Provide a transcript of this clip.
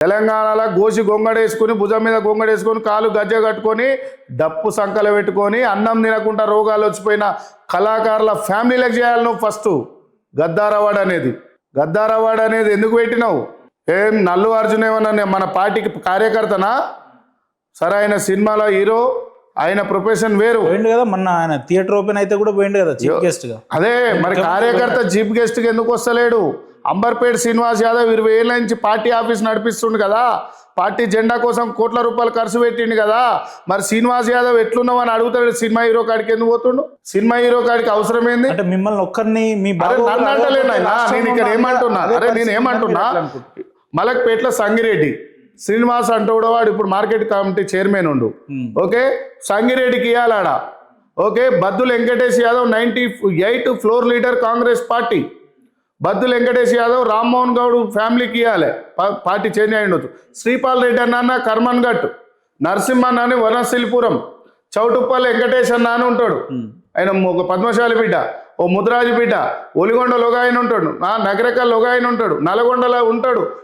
తెలంగాణలో గోసి గొంగడేసుకుని భుజం మీద గొంగడేసుకొని కాలు గజ్జ కట్టుకొని డప్పు సంకలు పెట్టుకొని అన్నం తినకుండా రోగాలు వచ్చిపోయిన కళాకారుల ఫ్యామిలీలకు చేయాలి నువ్వు ఫస్ట్. గద్దార్ అవార్డు అనేది ఎందుకు పెట్టినావు? ఏం నల్లు అర్జున్ ఏమన్నా మన పార్టీకి కార్యకర్తనా? సరే, ఆయన సినిమాలో హీరో, ఆయన ప్రొఫెషన్ వేరు. పోయిండు కదా మొన్న, ఆయన థియేటర్ ఓపెన్ అయితే కూడా పోయిండు కదా చీఫ్ గెస్ట్ గా. అదే మరి కార్యకర్త చీఫ్ గెస్ట్ గా ఎందుకు వస్తలేడు? అంబర్పేట శ్రీనివాస్ యాదవ్ 20 ఏళ్ళ నుంచి పార్టీ ఆఫీస్ నడిపిస్తుండు కదా, పార్టీ జెండా కోసం కోట్ల రూపాయలు ఖర్చు పెట్టిండు కదా. మరి శ్రీనివాస్ యాదవ్ ఎట్లున్నావు అని అడుగుతాడు. సినిమా హీరో కాడికి ఎందుకు పోతుండు? సినిమా హీరో కాడికి అవసరం ఏంది? అంటే మిమ్మల్ని ఒక్కరిని మీ నన్ను అంటలేను. నేను ఇక్కడ ఏమంటున్నా, నేను ఏమంటున్నా, మలక్పేటలో సంగిరెడ్డి శ్రీనివాస్ అంటే కూడా వాడు ఇప్పుడు మార్కెట్ కమిటీ చైర్మన్ ఉండు. ఓకే, సంగిరెడ్డికి ఇవ్వాలాడ. Okay, Baddula Venkatesh Yadav 98 floor leader Congress party. Baddula Venkatesh Yadav Rammohan Goud ఫ్యామిలీకి ఇవ్వాలి, పార్టీ చేంజ్ అయి ఉండొచ్చు. శ్రీపాల్ రెడ్డి అన్న కర్మన్ ఘట్, నరసింహన్ అని వనశిల్పురం, చౌటుప్పల్ వెంకటేష్ అన్న అని ఉంటాడు, ఆయన ఒక పద్మశాలి బిడ్డ, ఓ ముద్రాజు బిడ్డ, ఒలిగొండలో ఒక ఆయన ఉంటాడు, నగరకల్లో ఒక ఆయన ఉంటాడు, నల్గొండలో ఉంటాడు.